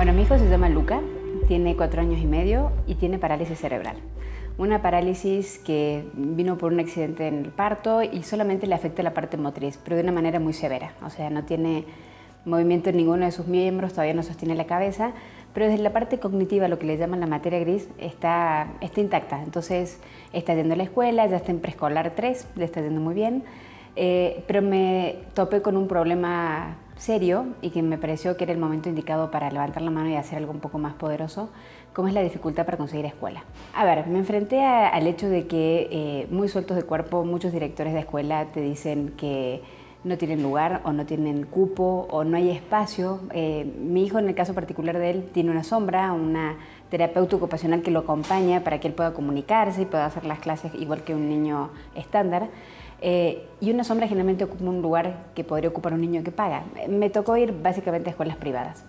Bueno, mi hijo se llama Luca, tiene 4 años y medio y tiene parálisis cerebral. Una parálisis que vino por un accidente en el parto y solamente le afecta la parte motriz, pero de una manera muy severa. O sea, no tiene movimiento en ninguno de sus miembros, todavía no sostiene la cabeza, pero desde la parte cognitiva, lo que le llaman la materia gris, está intacta. Entonces, está yendo a la escuela, ya está en preescolar 3, le está yendo muy bien, pero me topé con un problema serio y que me pareció que era el momento indicado para levantar la mano y hacer algo un poco más poderoso, como es la dificultad para conseguir escuela. A ver, me enfrenté al hecho de que muy sueltos de cuerpo, muchos directores de escuela te dicen que no tienen lugar o no tienen cupo o no hay espacio. Mi hijo, en el caso particular de él, tiene una sombra, una terapeuta ocupacional que lo acompaña para que él pueda comunicarse y pueda hacer las clases igual que un niño estándar. Y una sombra generalmente ocupa un lugar que podría ocupar un niño que paga. Me tocó ir básicamente a escuelas privadas,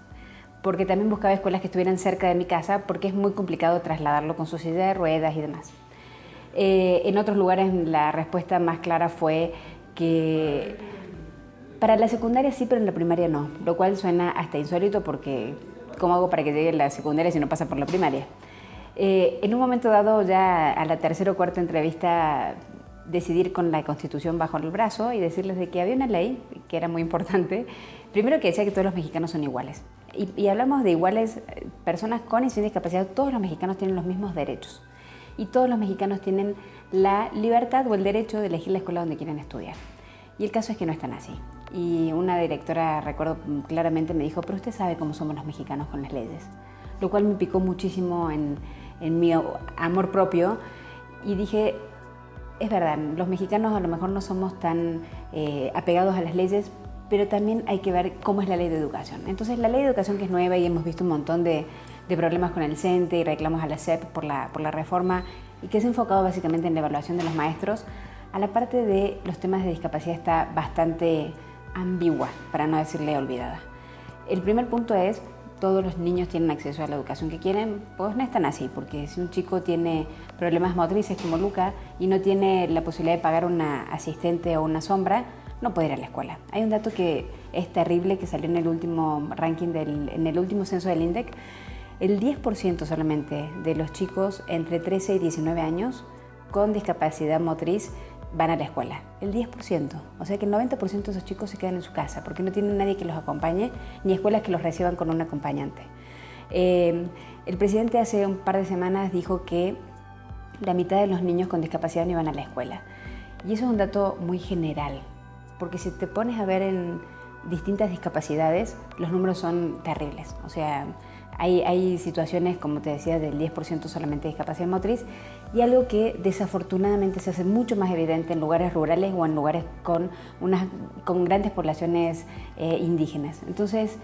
porque también buscaba escuelas que estuvieran cerca de mi casa, porque es muy complicado trasladarlo con su silla de ruedas y demás. En otros lugares la respuesta más clara fue que para la secundaria sí, pero en la primaria no, lo cual suena hasta insólito porque ¿cómo hago para que llegue a la secundaria si no pasa por la primaria? En un momento dado, ya a la tercera o cuarta entrevista, decidir con la Constitución bajo el brazo y decirles de que había una ley que era muy importante, primero que decía que todos los mexicanos son iguales. Y hablamos de iguales, personas con y sin discapacidad, todos los mexicanos tienen los mismos derechos. Y todos los mexicanos tienen la libertad o el derecho de elegir la escuela donde quieren estudiar. Y el caso es que no están así. Y una directora, recuerdo claramente, me dijo, pero usted sabe cómo somos los mexicanos con las leyes. Lo cual me picó muchísimo en mi amor propio. Y dije, es verdad, los mexicanos a lo mejor no somos tan apegados a las leyes, pero también hay que ver cómo es la ley de educación. Entonces, la ley de educación, que es nueva y hemos visto un montón de problemas con el CENTE y reclamos a la SEP por la reforma, y que es enfocado básicamente en la evaluación de los maestros, a la parte de los temas de discapacidad está bastante ambigua, para no decirle olvidada. El primer punto es, todos los niños tienen acceso a la educación que quieren. Pues no es tan así, porque si un chico tiene problemas motrices como Luca y no tiene la posibilidad de pagar una asistente o una sombra, no puede ir a la escuela. Hay un dato que es terrible, que salió en el último ranking, en el último censo del INDEC. El 10% solamente de los chicos entre 13 y 19 años con discapacidad motriz van a la escuela, el 10%. O sea que el 90% de esos chicos se quedan en su casa porque no tienen nadie que los acompañe, ni escuelas que los reciban con un acompañante. El presidente hace un par de semanas dijo que la mitad de los niños con discapacidad no iban a la escuela. Y eso es un dato muy general, porque si te pones a ver en distintas discapacidades, los números son terribles. O sea, hay situaciones, como te decía, del 10% solamente de discapacidad motriz, y algo que desafortunadamente se hace mucho más evidente en lugares rurales o en lugares con grandes poblaciones indígenas. Entonces,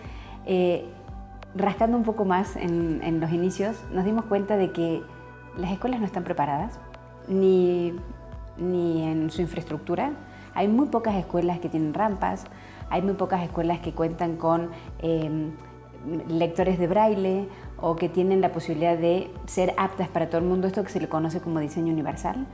rascando un poco más en los inicios, nos dimos cuenta de que las escuelas no están preparadas, ni en su infraestructura. Hay muy pocas escuelas que tienen rampas, hay muy pocas escuelas que cuentan con lectores de braille o que tienen la posibilidad de ser aptas para todo el mundo, esto que se le conoce como diseño universal.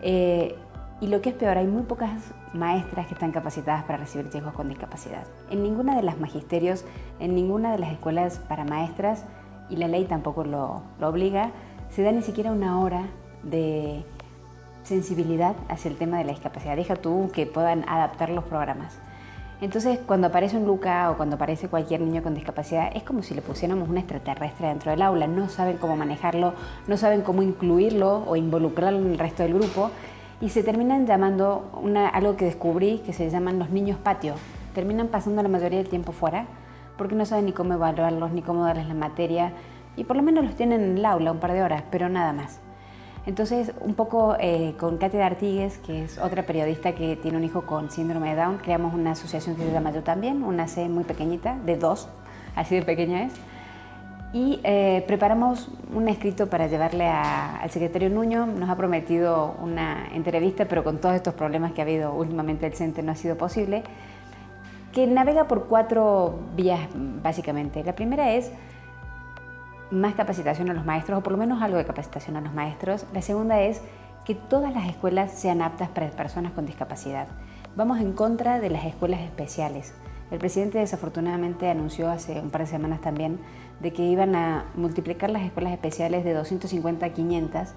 Y lo que es peor, hay muy pocas maestras que están capacitadas para recibir chicos con discapacidad. En ninguna de las magisterios, en ninguna de las escuelas para maestras, y la ley tampoco lo obliga, se da ni siquiera una hora de sensibilidad hacia el tema de la discapacidad. Deja tú que puedan adaptar los programas. Entonces, cuando aparece un Luca o cuando aparece cualquier niño con discapacidad, es como si le pusiéramos un extraterrestre dentro del aula. No saben cómo manejarlo, no saben cómo incluirlo o involucrarlo en el resto del grupo, y se terminan llamando algo que descubrí que se llaman los niños patio. Terminan pasando la mayoría del tiempo fuera porque no saben ni cómo evaluarlos, ni cómo darles la materia, y por lo menos los tienen en el aula un par de horas, pero nada más. Entonces, un poco con Katia Artigues, que es otra periodista que tiene un hijo con síndrome de Down, creamos una asociación que se llama Yo También, una C muy pequeñita, de 2, así de pequeña es, y preparamos un escrito para llevarle al secretario Nuño. Nos ha prometido una entrevista, pero con todos estos problemas que ha habido últimamente el CENTE no ha sido posible, que navega por 4 vías básicamente. La primera es más capacitación a los maestros, o por lo menos algo de capacitación a los maestros. La segunda es que todas las escuelas sean aptas para personas con discapacidad. Vamos en contra de las escuelas especiales. El presidente desafortunadamente anunció hace un par de semanas también de que iban a multiplicar las escuelas especiales de 250 a 500,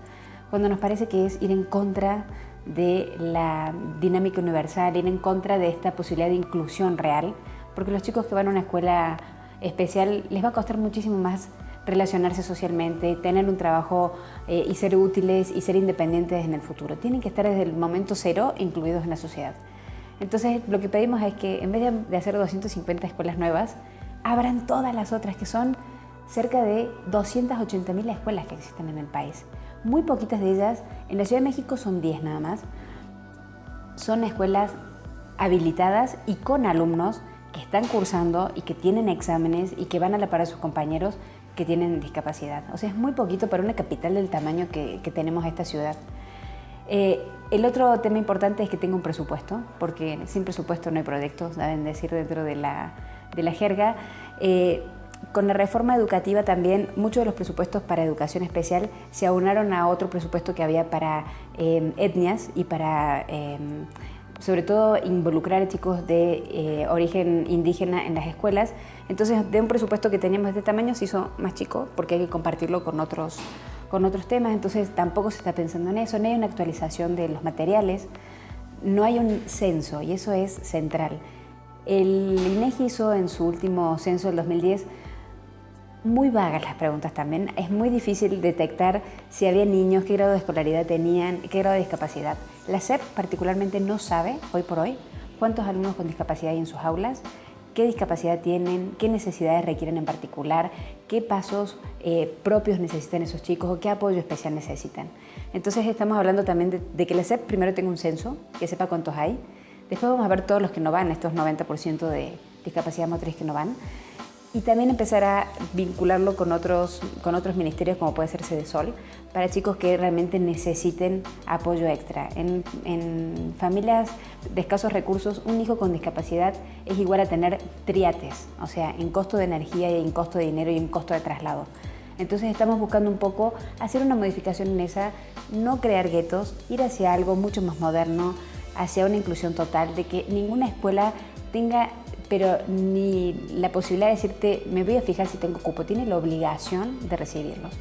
cuando nos parece que es ir en contra de la dinámica universal, ir en contra de esta posibilidad de inclusión real, porque los chicos que van a una escuela especial les va a costar muchísimo más relacionarse socialmente, tener un trabajo y ser útiles y ser independientes en el futuro. Tienen que estar desde el momento cero incluidos en la sociedad. Entonces, lo que pedimos es que en vez de hacer 250 escuelas nuevas, abran todas las otras, que son cerca de 280.000 escuelas que existen en el país. Muy poquitas de ellas, en la Ciudad de México son 10 nada más, son escuelas habilitadas y con alumnos que están cursando y que tienen exámenes y que van a la par de sus compañeros que tienen discapacidad. O sea, es muy poquito para una capital del tamaño que tenemos esta ciudad. El otro tema importante es que tenga un presupuesto, porque sin presupuesto no hay proyectos, deben decir dentro de la jerga. Con la reforma educativa también muchos de los presupuestos para educación especial se aunaron a otro presupuesto que había para etnias y para sobre todo involucrar a chicos de origen indígena en las escuelas. Entonces, de un presupuesto que teníamos de este tamaño se hizo más chico porque hay que compartirlo con otros temas. Entonces, tampoco se está pensando en eso, no hay una actualización de los materiales, no hay un censo, y eso es central. El INEGI hizo en su último censo del 2010 muy vagas las preguntas también. Es muy difícil detectar si había niños, qué grado de escolaridad tenían, qué grado de discapacidad. La SEP particularmente no sabe, hoy por hoy, cuántos alumnos con discapacidad hay en sus aulas, qué discapacidad tienen, qué necesidades requieren en particular, qué pasos propios necesitan esos chicos o qué apoyo especial necesitan. Entonces estamos hablando también de que la SEP primero tenga un censo, que sepa cuántos hay. Después vamos a ver todos los que no van, estos 90% de discapacidad motriz que no van. Y también empezar a vincularlo con otros ministerios, como puede ser Sedesol, para chicos que realmente necesiten apoyo extra. En familias de escasos recursos, un hijo con discapacidad es igual a tener triates, o sea, en costo de energía y en costo de dinero y en costo de traslado. Entonces estamos buscando un poco hacer una modificación en esa, no crear guetos, ir hacia algo mucho más moderno, hacia una inclusión total, de que ninguna escuela tenga pero ni la posibilidad de decirte, me voy a fijar si tengo cupo, tiene la obligación de recibirlos.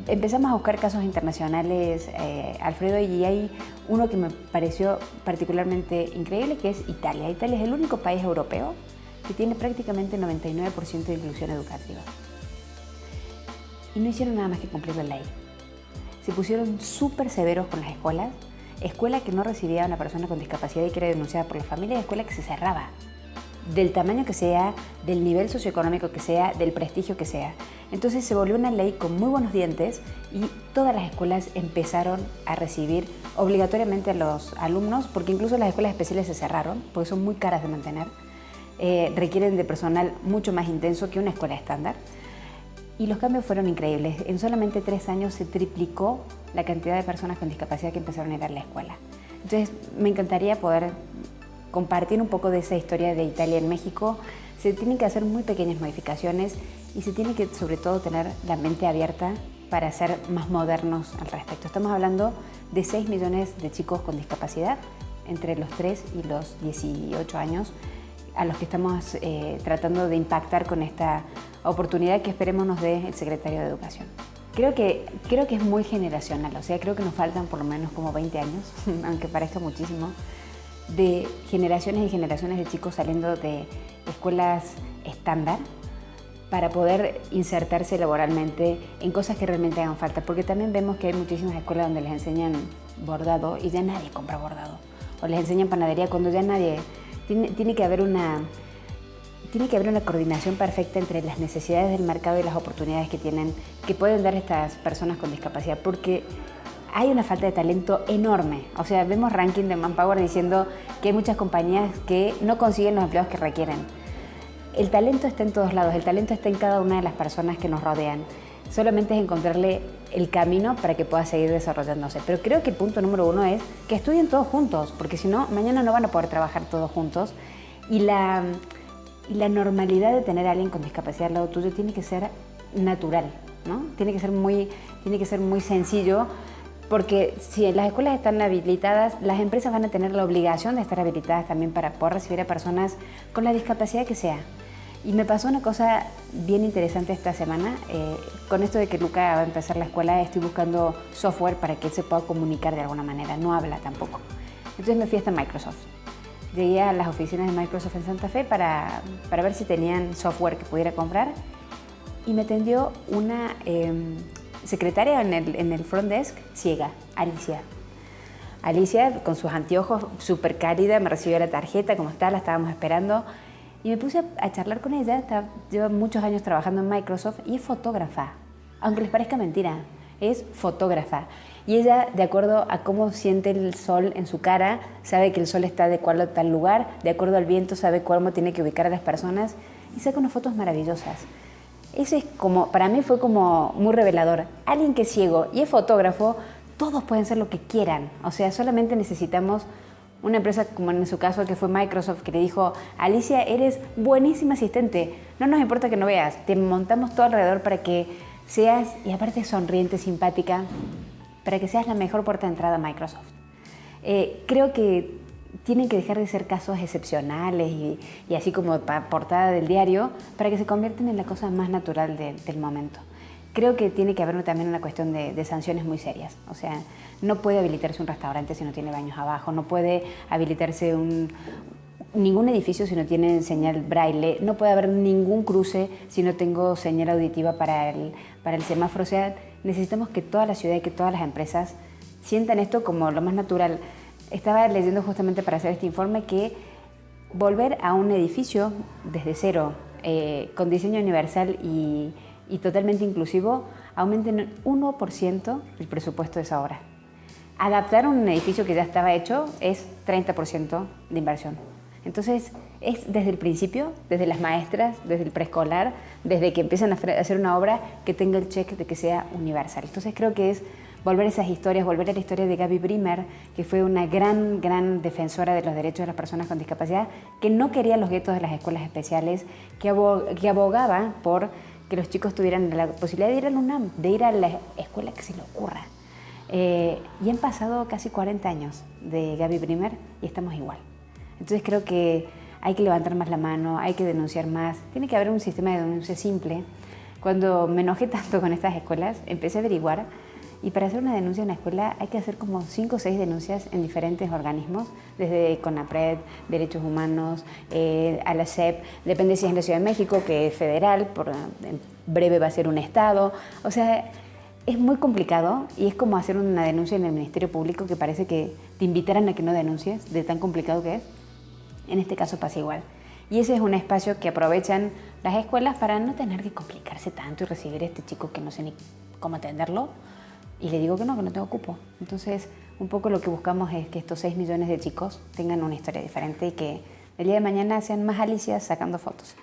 Empezamos a buscar casos internacionales, Alfredo, y hay uno que me pareció particularmente increíble, que es Italia. Italia es el único país europeo que tiene prácticamente 99% de inclusión educativa. Y no hicieron nada más que cumplir la ley. Se pusieron súper severos con las escuelas. Escuela que no recibía a una persona con discapacidad y que era denunciada por la familia, y escuela que se cerraba, del tamaño que sea, del nivel socioeconómico que sea, del prestigio que sea. Entonces se volvió una ley con muy buenos dientes y todas las escuelas empezaron a recibir obligatoriamente a los alumnos, porque incluso las escuelas especiales se cerraron, porque son muy caras de mantener, requieren de personal mucho más intenso que una escuela estándar. Y los cambios fueron increíbles. En solamente 3 años se triplicó la cantidad de personas con discapacidad que empezaron a ir a la escuela. Entonces me encantaría poder compartir un poco de esa historia de Italia en México. Se tienen que hacer muy pequeñas modificaciones y se tiene que sobre todo tener la mente abierta para ser más modernos al respecto. Estamos hablando de 6 millones de chicos con discapacidad entre los 3 y los 18 años a los que estamos tratando de impactar con esta oportunidad que esperemos nos dé el secretario de Educación. Creo que es muy generacional, o sea, creo que nos faltan por lo menos como 20 años, aunque parezca muchísimo, de generaciones y generaciones de chicos saliendo de escuelas estándar para poder insertarse laboralmente en cosas que realmente hagan falta, porque también vemos que hay muchísimas escuelas donde les enseñan bordado y ya nadie compra bordado, o les enseñan panadería cuando ya nadie... Tiene que haber una coordinación perfecta entre las necesidades del mercado y las oportunidades que pueden dar estas personas con discapacidad, porque hay una falta de talento enorme. O sea, vemos ranking de Manpower diciendo que hay muchas compañías que no consiguen los empleados que requieren. El talento está en todos lados, el talento está en cada una de las personas que nos rodean. Solamente es encontrarle el camino para que pueda seguir desarrollándose. Pero creo que el punto número 1 es que estudien todos juntos, porque si no, mañana no van a poder trabajar todos juntos. Y la normalidad de tener a alguien con discapacidad al lado tuyo tiene que ser natural, ¿no? Tiene que ser muy sencillo, Porque si las escuelas están habilitadas, las empresas van a tener la obligación de estar habilitadas también para poder recibir a personas con la discapacidad que sea. Y me pasó una cosa bien interesante esta semana. Con esto de que Luca va a empezar la escuela, estoy buscando software para que él se pueda comunicar de alguna manera. No habla tampoco. Entonces me fui hasta Microsoft. Llegué a las oficinas de Microsoft en Santa Fe para ver si tenían software que pudiera comprar. Y me atendió una secretaria en el front desk, ciega, Alicia. Alicia, con sus anteojos, súper cálida, me recibió la tarjeta, como está, la estábamos esperando. Y me puse a charlar con ella. Lleva muchos años trabajando en Microsoft y es fotógrafa. Aunque les parezca mentira, es fotógrafa. Y ella, de acuerdo a cómo siente el sol en su cara, sabe que el sol está de cuál tal lugar, de acuerdo al viento sabe cómo tiene que ubicar a las personas y saca unas fotos maravillosas. Ese es como, para mí fue como muy revelador. Alguien que es ciego y es fotógrafo, todos pueden ser lo que quieran. O sea, solamente necesitamos una empresa como en su caso que fue Microsoft, que le dijo: Alicia, eres buenísima asistente, no nos importa que no veas, te montamos todo alrededor para que seas, y aparte sonriente, simpática, para que seas la mejor puerta de entrada a Microsoft. Creo que tienen que dejar de ser casos excepcionales y así como portada del diario para que se conviertan en la cosa más natural del momento. Creo que tiene que haber también una cuestión de sanciones muy serias. O sea, no puede habilitarse un restaurante si no tiene baños abajo, no puede habilitarse ningún edificio si no tiene señal braille, no puede haber ningún cruce si no tengo señal auditiva para el semáforo. O sea, necesitamos que toda la ciudad y que todas las empresas sientan esto como lo más natural. Estaba leyendo justamente para hacer este informe que volver a un edificio desde cero, con diseño universal y totalmente inclusivo, aumenten en 1% el presupuesto de esa obra. Adaptar un edificio que ya estaba hecho es 30% de inversión. Entonces, es desde el principio, desde las maestras, desde el preescolar, desde que empiezan a hacer una obra que tenga el check de que sea universal. Entonces, creo que es volver a esas historias, volver a la historia de Gaby Bremer, que fue una gran defensora de los derechos de las personas con discapacidad, que no quería los guetos de las escuelas especiales, que abogaba por que los chicos tuvieran la posibilidad de ir al UNAM, de ir a la escuela que se le ocurra. Y han pasado casi 40 años de Gaby Bremer y estamos igual. Entonces creo que hay que levantar más la mano, hay que denunciar más, tiene que haber un sistema de denuncia simple. Cuando me enojé tanto con estas escuelas, empecé a averiguar, y para hacer una denuncia en una escuela hay que hacer como 5 o 6 denuncias en diferentes organismos, desde CONAPRED, Derechos Humanos, a la SEP, depende si es en la Ciudad de México, que es federal, en breve va a ser un estado. O sea, es muy complicado y es como hacer una denuncia en el Ministerio Público que parece que te invitaran a que no denuncies, de tan complicado que es. En este caso pasa igual. Y ese es un espacio que aprovechan las escuelas para no tener que complicarse tanto y recibir a este chico que no sé ni cómo atenderlo. Y le digo que no tengo cupo. Entonces, un poco lo que buscamos es que estos 6 millones de chicos tengan una historia diferente y que el día de mañana sean más Alicias sacando fotos.